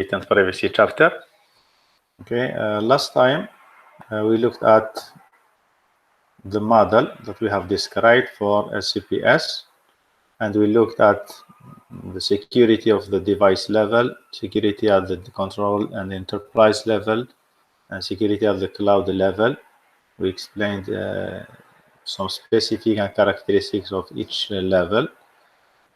and privacy chapter. Okay, last time we looked at the model that we have described for CPS, and we looked at the security of the device level, security at the control and enterprise level, and security at the cloud level. We explained some specific characteristics of each level.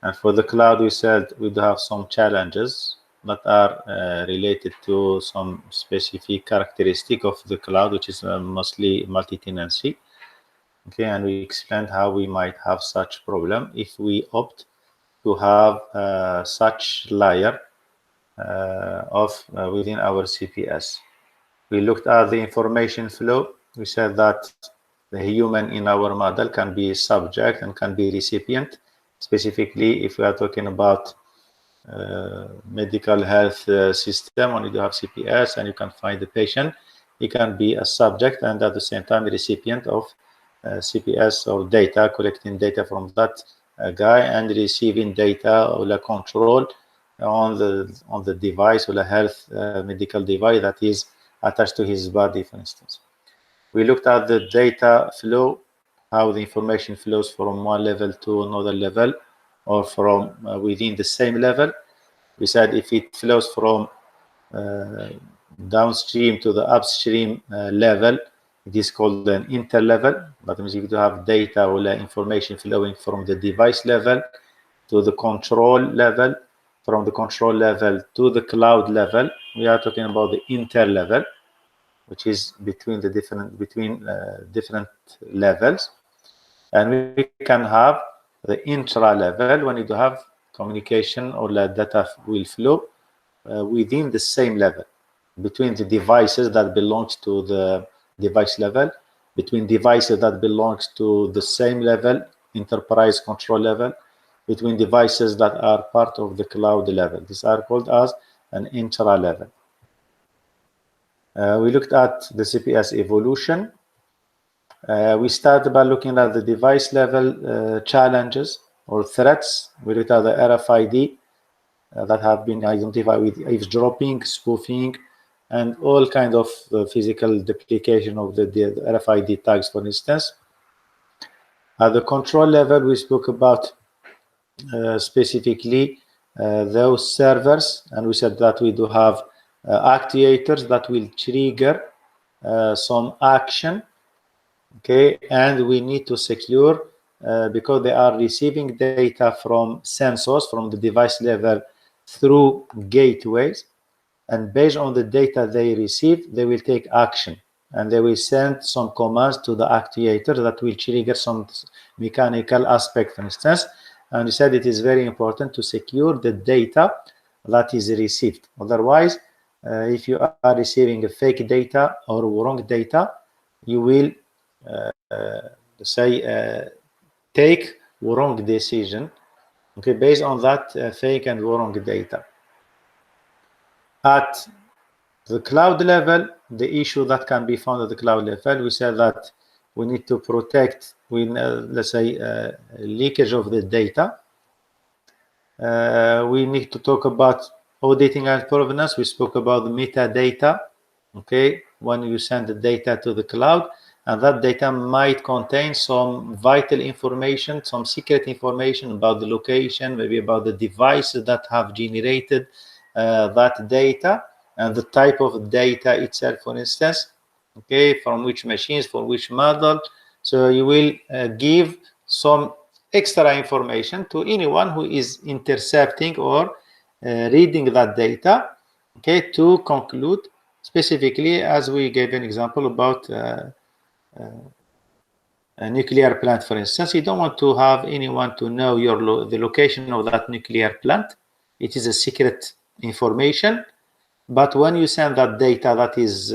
And for the cloud, we said we do have some challenges that are related to some specific characteristic of the cloud, which is mostly multi-tenancy. Okay, and we explained how we might have such problem if we opt to have such layer within our CPS. We looked at the information flow. We said that the human in our model can be subject and can be recipient. Specifically, if we are talking about medical health system, when you do have CPS and you can find the patient, he can be a subject and at the same time a recipient of CPS or data, collecting data from that guy and receiving data or the control on the device or the health medical device that is attached to his body, for instance. We looked at the data flow, how the information flows from one level to another level or from within the same level. We said if it flows from downstream to the upstream level, it is called an interlevel. That means if you have data or information flowing from the device level to the control level, from the control level to the cloud level, we are talking about the interlevel, which is between the different levels. And we can have the intra level when you do have communication or the data will flow within the same level, between the devices that belongs to the device level, between devices that belongs to the same level, enterprise control level, between devices that are part of the cloud level. These are called as an intra level. We looked at the CPS evolution. We started by looking at the device level challenges or threats. We looked at the RFID that have been identified with eavesdropping, spoofing, and all kind of physical duplication of the RFID tags, for instance. At the control level, we spoke about specifically those servers, and we said that we do have actuators that will trigger some action. Okay, and we need to secure because they are receiving data from sensors from the device level through gateways, and based on the data they receive, they will take action and they will send some commands to the actuator that will trigger some mechanical aspect, for instance. And we said it is very important to secure the data that is received. Otherwise, if you are receiving a fake data or wrong data, you will take wrong decision, okay, based on that fake and wrong data. At the cloud level, the issue that can be found at the cloud level, we said that we need to protect, let's say, leakage of the data. We need to talk about auditing and provenance. We spoke about the metadata, okay, when you send the data to the cloud, and that data might contain some vital information, some secret information about the location, maybe about the devices that have generated that data, and the type of data itself, for instance, okay, from which machines, for which model. So you will give some extra information to anyone who is intercepting or reading that data, okay, to conclude specifically, as we gave an example about a nuclear plant, for instance. You don't want to have anyone to know the location of that nuclear plant. It is a secret information. But when you send that data that is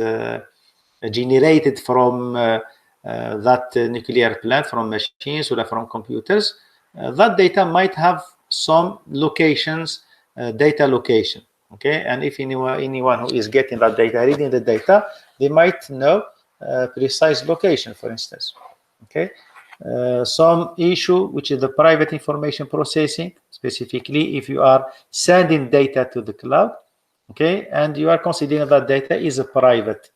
generated from that nuclear plant, from machines or from computers, that data might have some locations, data location. Okay, and if anyone who is getting that data, reading the data, they might know precise location, for instance. Okay, some issue which is the private information processing, specifically if you are sending data to the cloud, okay, and you are considering that data is private.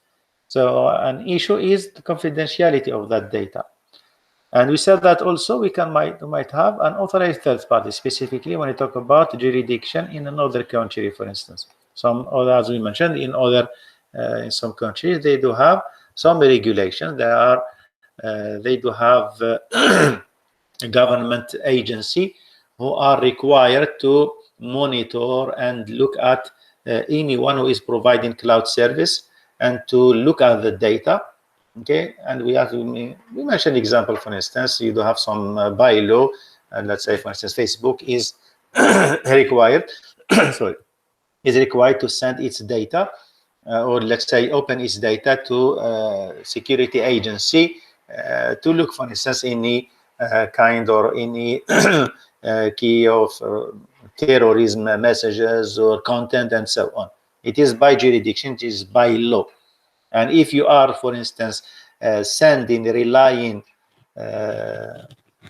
So an issue is the confidentiality of that data. And we said that also we might have an authorized third party, specifically when we talk about jurisdiction in another country, for instance. Some other, as we mentioned, in some countries they do have some regulations. They do have a government agency who are required to monitor and look at anyone who is providing cloud service and to look at the data. Okay, and we mentioned example, for instance, you do have some bylaw, and let's say, for instance, Facebook is required sorry, is required to send its data or let's say open its data to security agency to look, for instance, any kind or any key of terrorism messages or content and so on. It is by jurisdiction, it is by law. And if you are, for instance, relying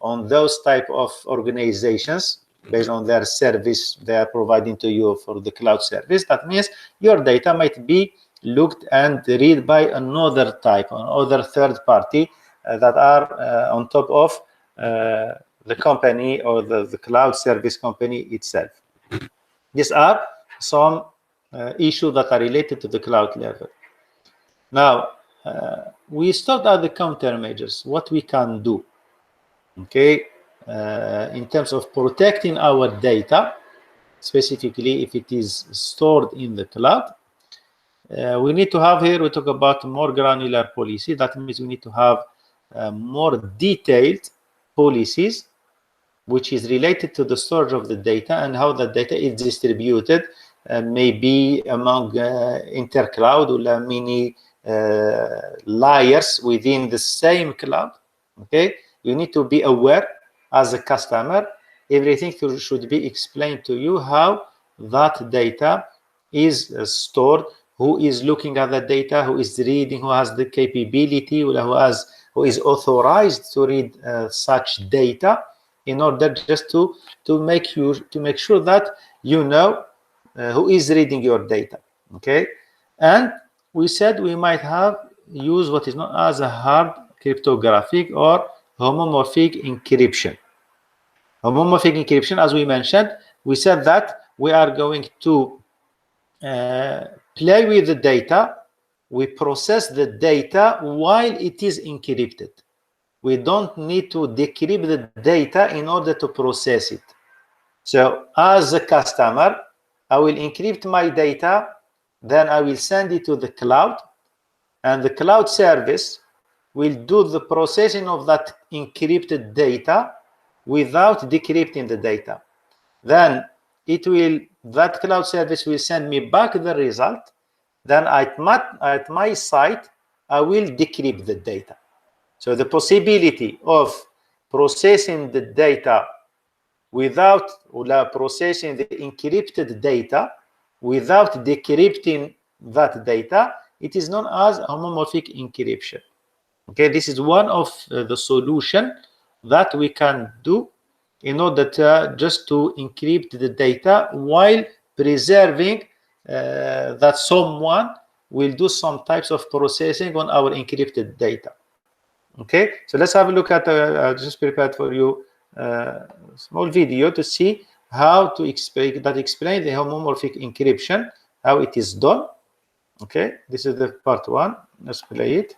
on those type of organizations based on their service they are providing to you for the cloud service, that means your data might be looked and read by another third party that are on top of the company or the cloud service company itself. These are some issues that are related to the cloud level. Now, we start at the countermeasures, what we can do, okay, in terms of protecting our data, specifically if it is stored in the cloud. We need to have here, we talk about more granular policy. That means we need to have more detailed policies which is related to the storage of the data and how the data is distributed, maybe among intercloud or many layers within the same cloud. Okay, you need to be aware as a customer. Everything should be explained to you how that data is stored, who is looking at the data, who is reading, who has the capability, who is authorized to read such data, in order just to make sure that you know who is reading your data. Okay, and we said we might use what is known as a hard cryptographic or homomorphic encryption. Homomorphic encryption, as we mentioned, we said that we are going to play with the data. We process the data while it is encrypted. We don't need to decrypt the data in order to process it. So as a customer, I will encrypt my data, then I will send it to the cloud, and the cloud service will do the processing of that encrypted data without decrypting the data. Then that cloud service will send me back the result. Then at my site, I will decrypt the data. So the possibility of processing the data without processing the encrypted data without decrypting that data, it is known as homomorphic encryption. Okay, this is one of the solution that we can do in order just to encrypt the data while preserving that someone will do some types of processing on our encrypted data. Okay, so let's have a look at I just prepared for you a small video to see how to explain the homomorphic encryption, how it is done. Okay, this is the part one. Let's play it.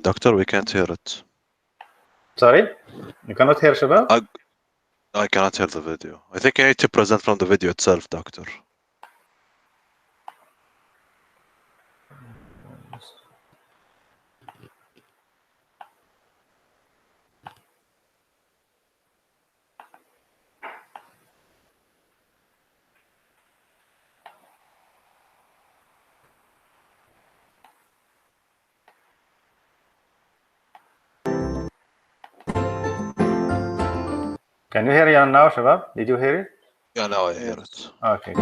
Doctor, we can't hear it. Sorry? You cannot hear, Shabab? I cannot hear the video. I think I need to present from the video itself, Doctor. Can you hear Jan now, Shabab? Did you hear it? Yeah, now I hear it. Okay.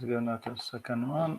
Let's go now to the second one.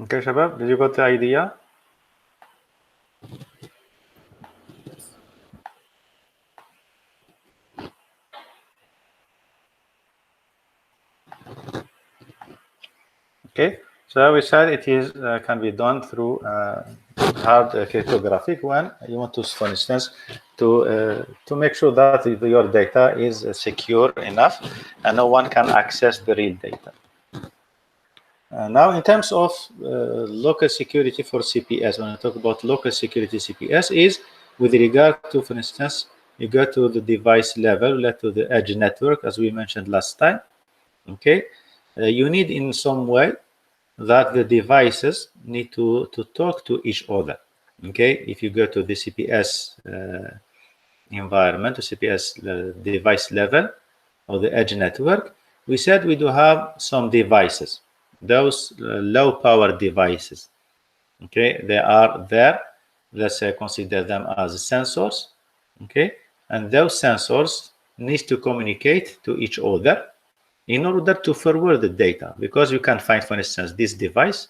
Okay, Shabab, did you got the idea? Okay, so we said it is can be done through hard cryptographic when you want to, for instance, to make sure that your data is secure enough and no one can access the real data. Now, in terms of local security for CPS, when I talk about local security CPS, is with regard to, for instance, you go to the device level, to the edge network, as we mentioned last time. Okay, you need in some way that the devices need to talk to each other. Okay, if you go to the CPS environment, to CPS device level or the edge network, we said we do have some devices, those low power devices. Okay, they are there. Let's consider them as sensors. Okay, and those sensors need to communicate to each other in order to forward the data, because you can find, for instance, this device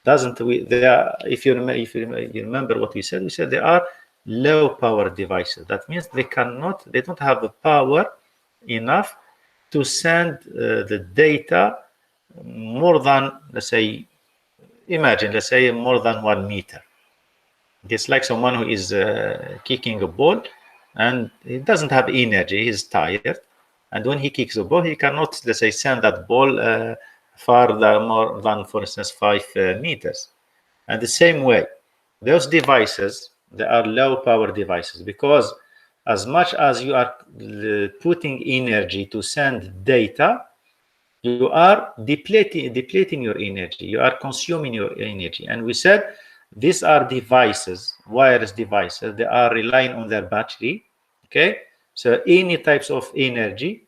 doesn't. They are, if you remember what we said they are low power devices. That means they don't have the power enough to send the data more than, let's say more than 1 meter. It's like someone who is kicking a ball and he doesn't have energy, he's tired, and when he kicks the ball he cannot, let's say, send that ball farther more than, for instance, 5 meters. And the same way, those devices, they are low power devices, because as much as you are putting energy to send data, you are depleting your energy, you are consuming your energy. And we said these are devices, wireless devices, they are relying on their battery. Okay, so any types of energy,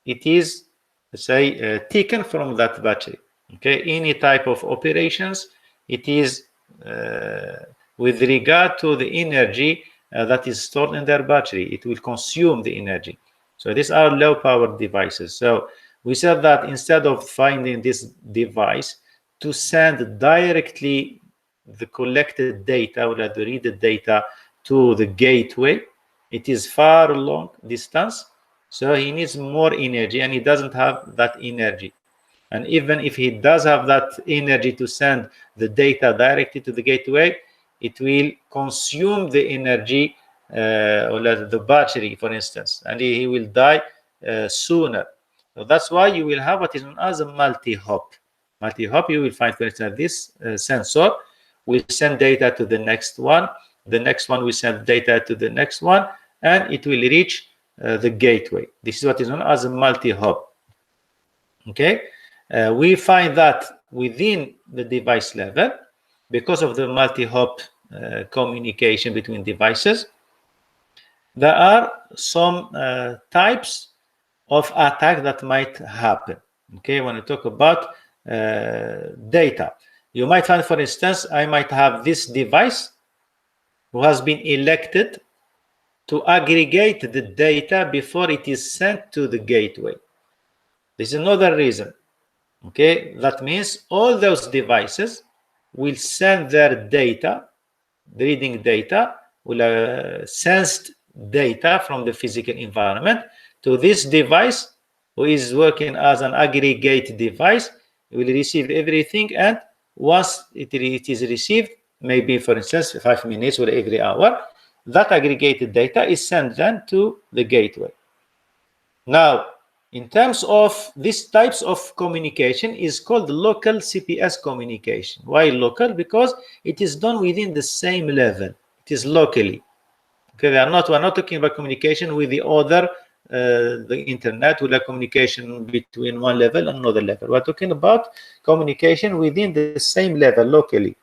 it is, let's say, taken from that battery. Okay, any type of operations, it is with regard to the energy that is stored in their battery, it will consume the energy. So these are low power devices. So we said that instead of finding this device to send directly the collected data or the read data to the gateway, it is far long distance, so he needs more energy and he doesn't have that energy. And even if he does have that energy to send the data directly to the gateway, it will consume the energy or the battery, for instance, and he will die sooner. So that's why you will have what is known as a multi-hop. Multi-hop, you will find, for instance, this sensor will send data to the next one. The next one will send data to the next one, and it will reach the gateway. This is what is known as a multi-hop. Okay, we find that within the device level, because of the multi-hop communication between devices, there are some types of attack that might happen. Okay, when we talk about data, you might find, for instance, I might have this device who has been elected to aggregate the data before it is sent to the gateway. This is another reason. Okay, that means all those devices will send their data, the reading data, will sensed data from the physical environment to this device, who is working as an aggregate device. It will receive everything, and once it is received, maybe, for instance, 5 minutes or every hour, that aggregated data is sent then to the gateway. Now, in terms of these types of communication is called local CPS communication. Why local? Because it is done within the same level. It is locally. Okay, we're not talking about communication with the other, the internet, with a communication between one level and another level. We're talking about communication within the same level locally.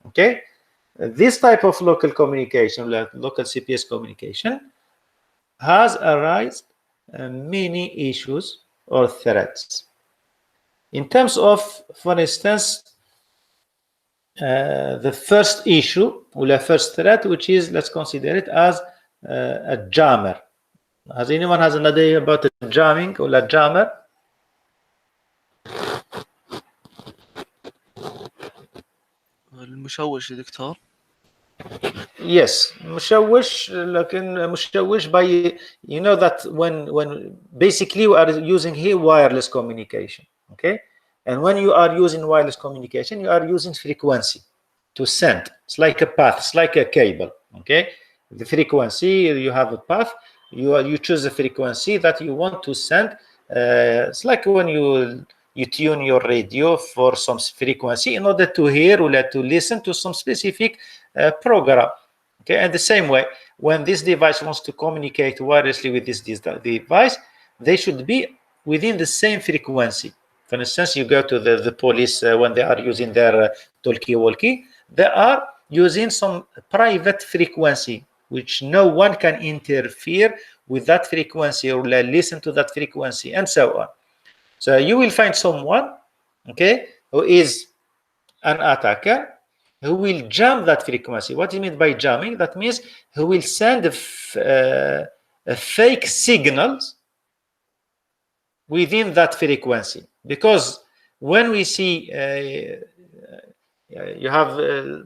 Okay, this type of local communication, like local CPS communication, has arisen many issues or threats. In terms of, for instance, the first issue or the first threat, which is, let's consider it as a jammer. Has anyone an idea about a jamming or a jammer? المشوش يا دكتور. Yes, مشوش لكن مشوش by, you know that when basically we are using here wireless communication, okay, and when you are using wireless communication you are using frequency to send. It's like a path, it's like a cable, okay. The frequency, you have a path, you choose a frequency that you want to send. It's like when you tune your radio for some frequency in order to hear or to listen to some specific program. Okay, and the same way, when this device wants to communicate wirelessly with this device, they should be within the same frequency. For instance, you go to the police when they are using their talkie-walkie, they are using some private frequency, which no one can interfere with that frequency or listen to that frequency, and so on. So you will find someone, okay, who is an attacker, who will jam that frequency. What do you mean by jamming? That means he will send fake signals within that frequency. Because when we see, you have,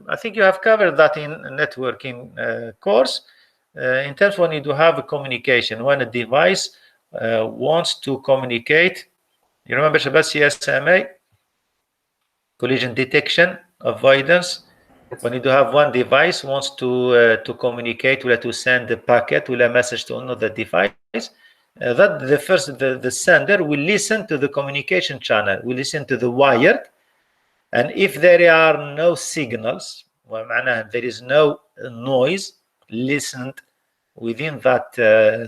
I think you have covered that in networking course, in terms when you do have a communication, when a device wants to communicate. You remember Shabbat CSMA? Collision detection, avoidance. When you do have one device wants to communicate or to send a packet or a message to another device, that the sender will listen to the communication channel, will listen to the wired, and if there are no signals, well, there is no noise listened within that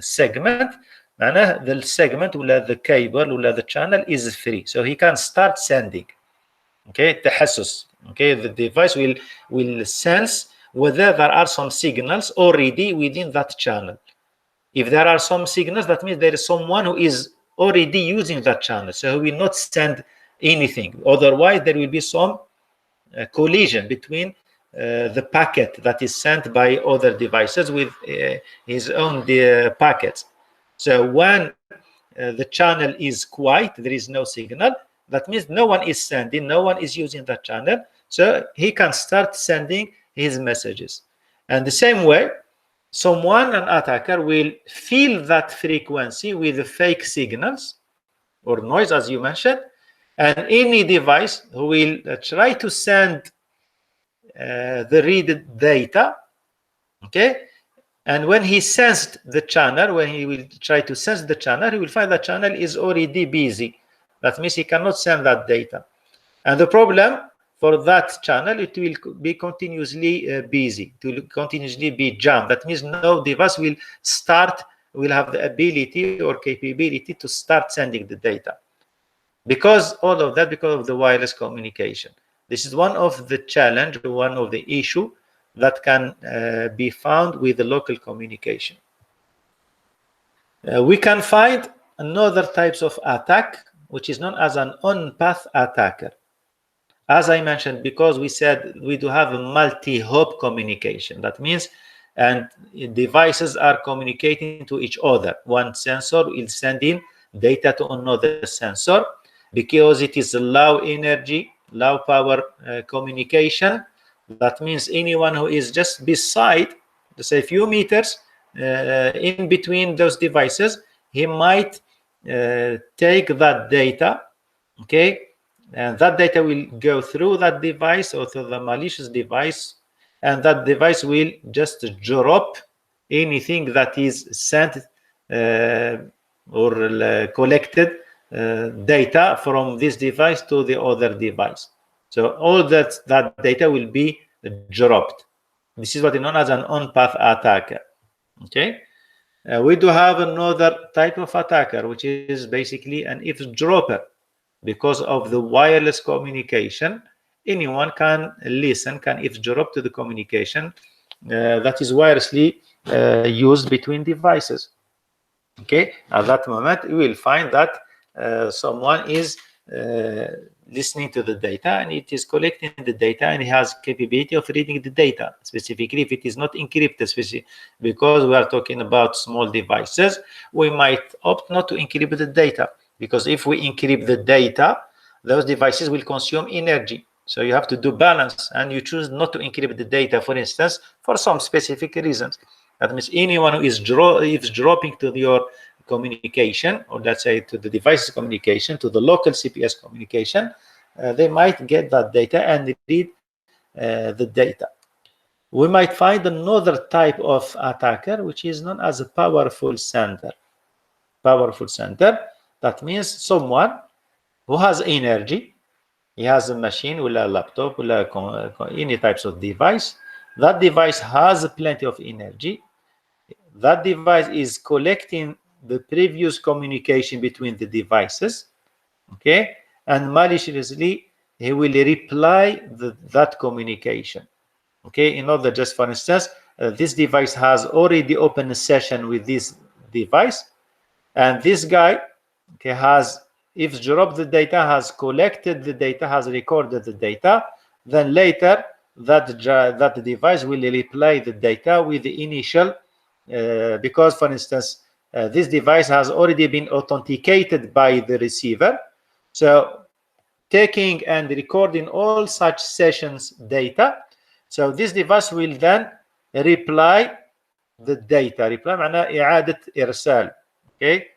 segment, the segment or the cable or the channel is free, so he can start sending. Okay, تحسس. Okay, the device will sense whether there are some signals already within that channel. If there are some signals, that means there is someone who is already using that channel, so he will not send anything. Otherwise, there will be some collision between the packet that is sent by other devices with his own packets. So when the channel is quiet, there is no signal, that means no one is sending, no one is using that channel, so he can start sending his messages. And the same way, an attacker will fill that frequency with the fake signals or noise, as you mentioned, and any device who will try to send the read data, okay, and when he sensed the channel, when he will try to sense the channel, he will find that channel is already busy. That means he cannot send that data. And the problem for that channel, it will be continuously busy, it will continuously be jammed. That means no device will have the ability or capability to start sending the data. Because all of that, because of the wireless communication. This is one of the challenge, one of the issue that can be found with the local communication. We can find another types of attack, which is known as an on-path attacker. As I mentioned, because we said we do have a multi-hop communication. That means, and devices are communicating to each other. One sensor will send in data to another sensor. Because it is a low energy, low power communication, that means anyone who is just beside, let's say a few meters in between those devices, he might take that data, okay, and that data will go through that device or through the malicious device, and that device will just drop anything that is sent or collected data from this device to the other device. So all that data will be dropped. This is what is known as an on-path attacker. Okay, we do have another type of attacker, which is basically an eavesdropper. Because of the wireless communication, anyone can listen, can eavesdrop to the communication that is wirelessly used between devices. Okay, at that moment, you will find that someone is listening to the data, and it is collecting the data, and it has capability of reading the data, specifically if it is not encrypted, because we are talking about small devices. We might opt not to encrypt the data, because if we encrypt the data, those devices will consume energy. So you have to do balance, and you choose not to encrypt the data, for instance, for some specific reasons. That means anyone who is dropping to your communication, or let's say to the device's communication, to the local CPS communication, they might get that data and read the data. We might find another type of attacker, which is known as a powerful sender. Powerful sender, that means someone who has energy. He has a machine or a laptop or any types of device. That device has plenty of energy. That device is collecting the previous communication between the devices, okay? And maliciously, he will reply that communication, okay? In order, just for instance, this device has already opened a session with this device, and this guy, okay, has eavesdropped the data, has collected the data, has recorded the data. Then later, that device will reply the data with the initial, because, for instance, this device has already been authenticated by the receiver. So taking and recording all such sessions data, so this device will then reply the data. Reply معناه إعادة إرسال. Okay,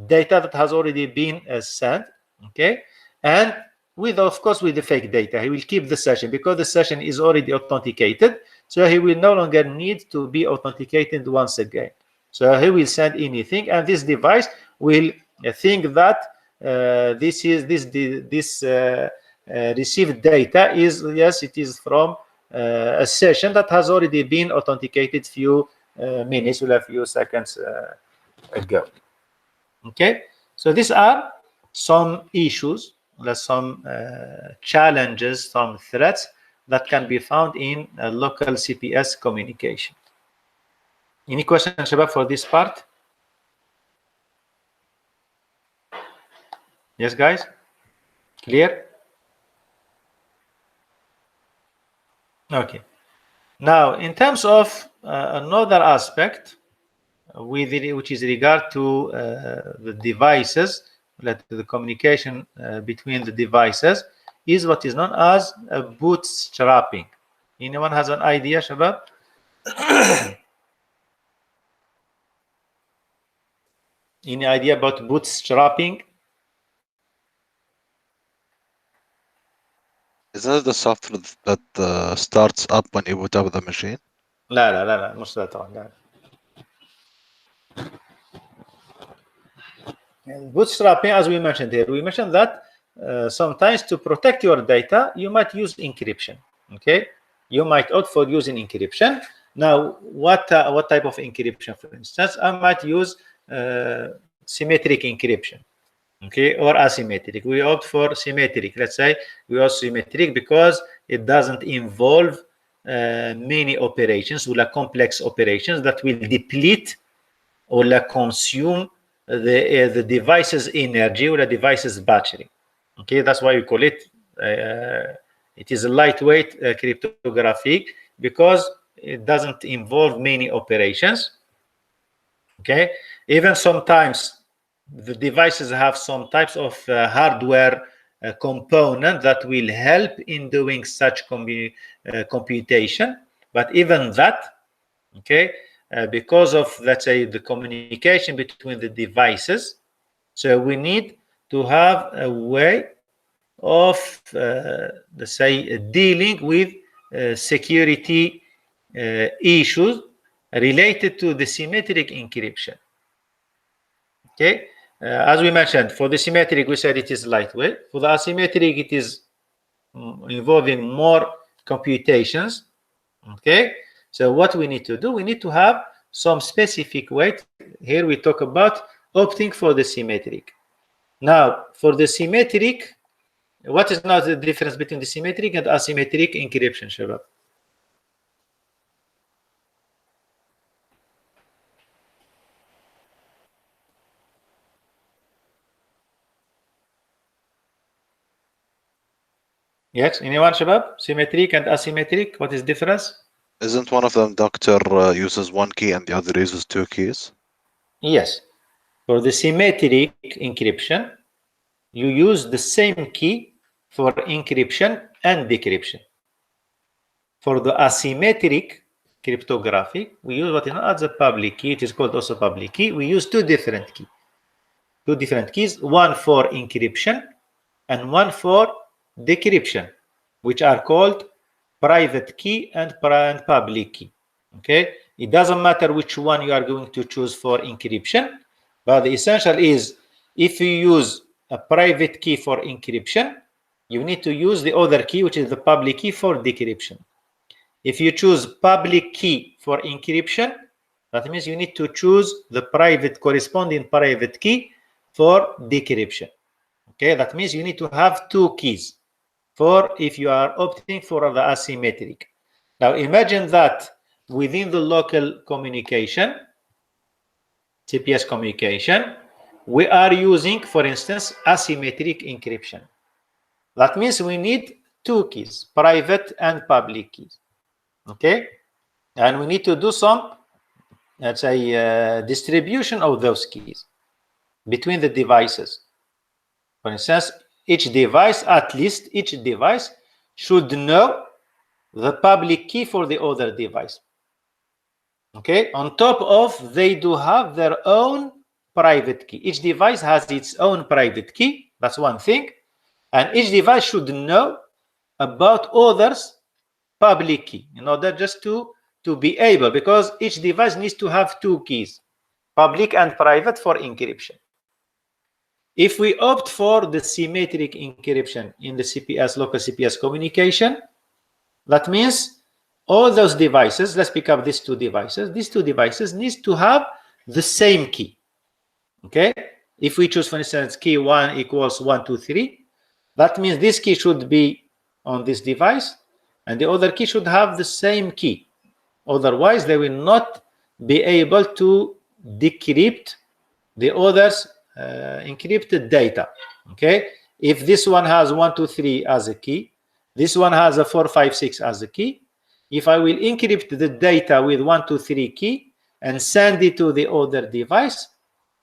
data that has already been sent. Okay, and with, of course, with the fake data, he will keep the session because the session is already authenticated. So he will no longer need to be authenticated once again. So he will send anything, and this device will think that this received data is, yes, it is from a session that has already been authenticated few minutes or a few seconds ago. Okay, so these are some issues, some challenges, some threats that can be found in local CPS communication. Any questions, Shabab, for this part? Yes, guys? Clear? Okay. Now, in terms of another aspect, which is regard to the devices, the communication between the devices, is what is known as bootstrapping. Anyone has an idea, Shabab? Any idea about bootstrapping? Is that the software that starts up when you boot up the machine? لا مش ده طبعا. Bootstrapping, as we mentioned here, we mentioned that sometimes to protect your data, you might use encryption. Okay, you might opt for using encryption. Now, what type of encryption? For instance, I might use symmetric encryption, okay, or asymmetric. We opt for symmetric. Let's say we use symmetric because it doesn't involve many operations or complex operations that will deplete or consume the device's energy or the device's battery. Okay, that's why we call it. It is a lightweight cryptographic because it doesn't involve many operations. Okay, even sometimes the devices have some types of hardware component that will help in doing such computation, but even that, okay, because of, let's say, the communication between the devices, so we need to have a way of let's say dealing with security issues related to the symmetric encryption. Okay, as we mentioned, for the symmetric we said it is lightweight. For the asymmetric it is involving more computations. Okay, so what we need to do, we need to have some specific way. Here we talk about opting for the symmetric. Now, for the symmetric, what is now the difference between the symmetric and asymmetric encryption, Shabab? Yes, anyone, Shabab? Symmetric and asymmetric, what is the difference? Isn't one of them doctor uses one key and the other uses two keys? Yes. For the symmetric encryption, you use the same key for encryption and decryption. For the asymmetric cryptography, we use what is known as a public key. It is called also public key. We use two different keys, one for encryption and one for decryption, which are called private key and public key. Okay, it doesn't matter which one you are going to choose for encryption, but the essential is if you use a private key for encryption, you need to use the other key, which is the public key, for decryption. If you choose public key for encryption, that means you need to choose the corresponding private key for decryption. Okay, that means you need to have two keys for if you are opting for the asymmetric. Now imagine that within the local communication, CPS communication, we are using, for instance, asymmetric encryption. That means we need two keys, private and public keys. Okay, and we need to do some, let's say, distribution of those keys between the devices. For instance, at least each device should know the public key for the other device. Okay, on top of, they do have their own private key. Each device has its own private key. That's one thing. And each device should know about others' public key in order just to be able, because each device needs to have two keys, public and private, for encryption. If we opt for the symmetric encryption in the CPS, local CPS communication, that means all those devices, let's pick up these two devices need to have the same key. Okay, if we choose, for instance, key 1 equals 1, 2, 3, that means this key should be on this device and the other key should have the same key. Otherwise, they will not be able to decrypt the other's encrypted data. Okay, if this one has 1, 2, 3 as a key, this one has a 4, 5, 6 as a key. If I will encrypt the data with 1, 2, 3 key and send it to the other device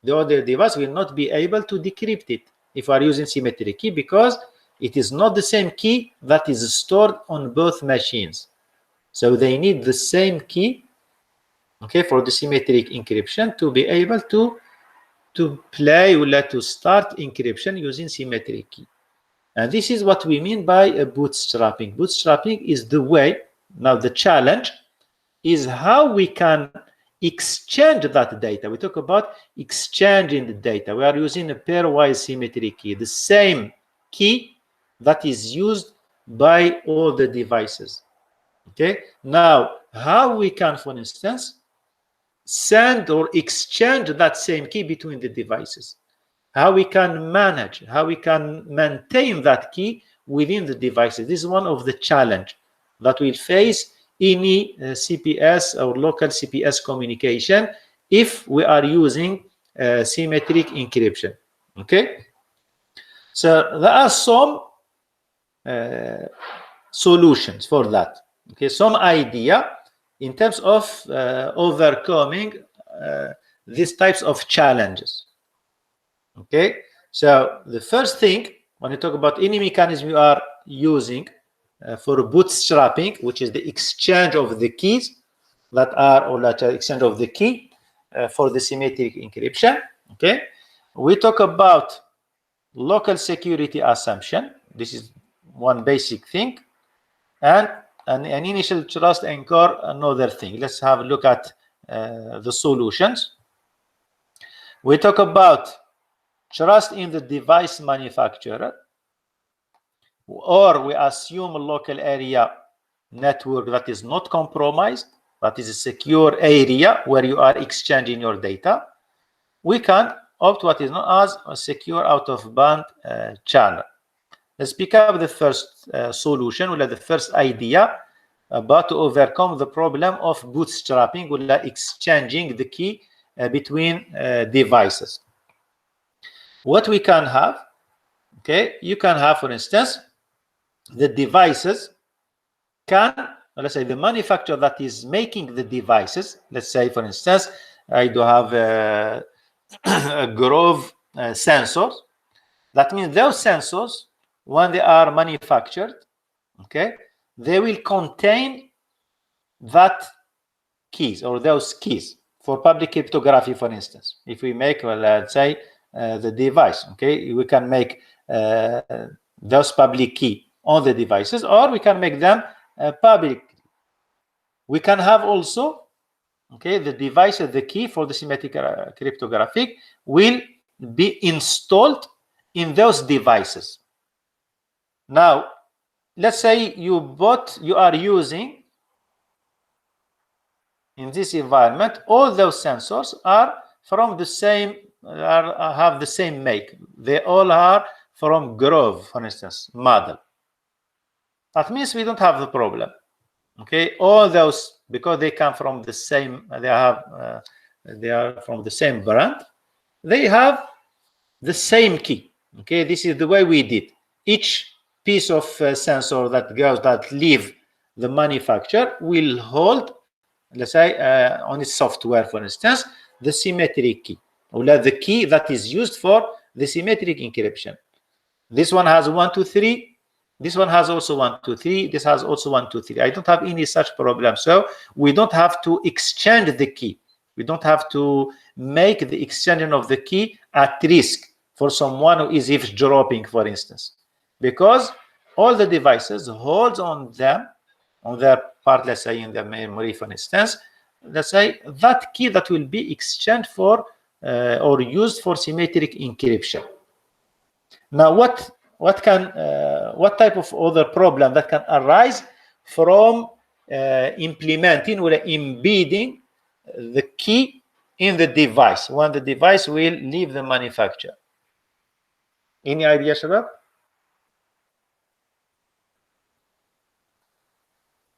will not be able to decrypt it if we are using symmetric key, because it is not the same key that is stored on both machines. So they need the same key, okay, for the symmetric encryption to be able to play or to start encryption using symmetric key. And this is what we mean by a bootstrapping. Bootstrapping is the way. Now the challenge is how we can exchange that data. We talk about exchanging the data. We are using a pairwise symmetric key, the same key that is used by all the devices. Okay, now how we can, for instance, send or exchange that same key between the devices, how we can manage, how we can maintain that key within the devices. This is one of the challenge that will face any CPS or local CPS communication if we are using symmetric encryption. Okay, so there are some solutions for that. Okay, some idea in terms of overcoming these types of challenges. Okay, so the first thing, when you talk about any mechanism you are using for bootstrapping, which is the exchange of the keys that are, or that exchange of the key for the symmetric encryption. Okay, we talk about local security assumption. This is one basic thing, and an initial trust anchor, another thing. Let's have a look at the solutions. We talk about trust in the device manufacturer, or we assume a local area network that is not compromised, that is a secure area where you are exchanging your data. We can opt what is known as a secure out-of-band channel. Let's pick up the first solution, or the first idea about to overcome the problem of bootstrapping, or exchanging the key between devices. What we can have, okay, you can have, for instance, the devices can, let's say, the manufacturer that is making the devices, let's say, for instance, I do have a Grove sensors. That means those sensors when they are manufactured, okay, they will contain that keys or those keys for public cryptography, for instance. If we make, well, let's say the device, okay, we can make those public key on the devices, or we can make them public. We can have also, okay, the device, the key for the symmetric cryptographic will be installed in those devices. Now, let's say you are using in this environment, all those sensors are from the same, have the same make. They all are from Grove, for instance, model. That means we don't have the problem. Okay, all those, because they come from the same, they are from the same brand, they have the same key. Okay, this is the way we did. Each piece of sensor that leave the manufacturer will hold, let's say, on its software, for instance, the symmetric key, or the key that is used for the symmetric encryption. This one has 1, 2, 3. This one has also 1, 2, 3. This has also 1, 2, 3. I don't have any such problem. So we don't have to exchange the key. We don't have to make the exchanging of the key at risk for someone who is eavesdropping, for instance, because all the devices hold on them, on their part, let's say in the memory, for instance, let's say that key that will be exchanged for or used for symmetric encryption. Now, what type of other problem that can arise from implementing or embedding the key in the device when the device will leave the manufacturer? Any idea, Shabab?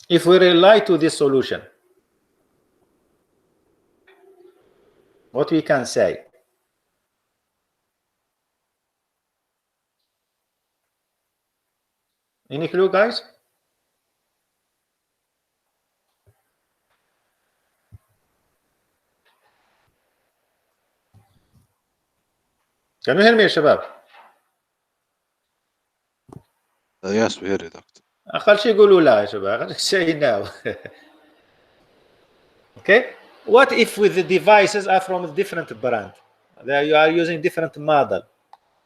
If we rely to this solution, what we can say? Any clue, guys? Can you hear me, Shabab? Yes, we hear you, Doctor. أقل شيء يقولوا لا يا شباب. Say no. Okay. What if with the devices are from a different brand? You are using different model,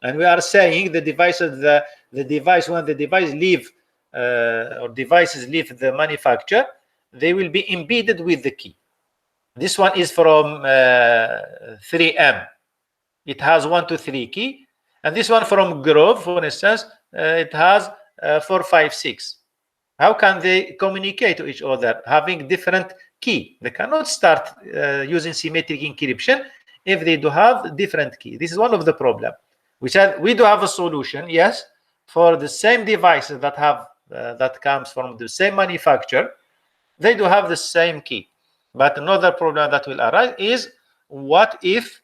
and we are saying the devices, the device, when the device leave or devices leave the manufacturer, they will be embedded with the key. This one is from 3M. It has 1, 2, 3 key, and this one from Grove, for instance, it has 4, 5, 6. How can they communicate to each other having different key? They cannot start using symmetric encryption if they do have different key. This is one of the problem. We said we do have a solution, yes, for the same devices that have that comes from the same manufacturer. They do have the same key, but another problem that will arise is, what if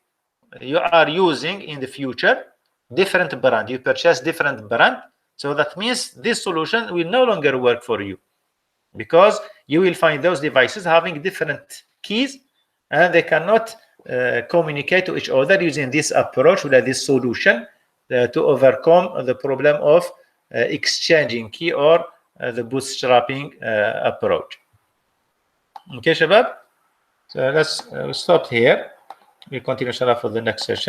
you are using in the future different brand? You purchase different brand. So that means this solution will no longer work for you, because you will find those devices having different keys and they cannot communicate to each other using this approach, with this solution to overcome the problem of exchanging key or the bootstrapping approach. Okay, Shabab? So let's stop here. We'll continue, inshallah, for the next session.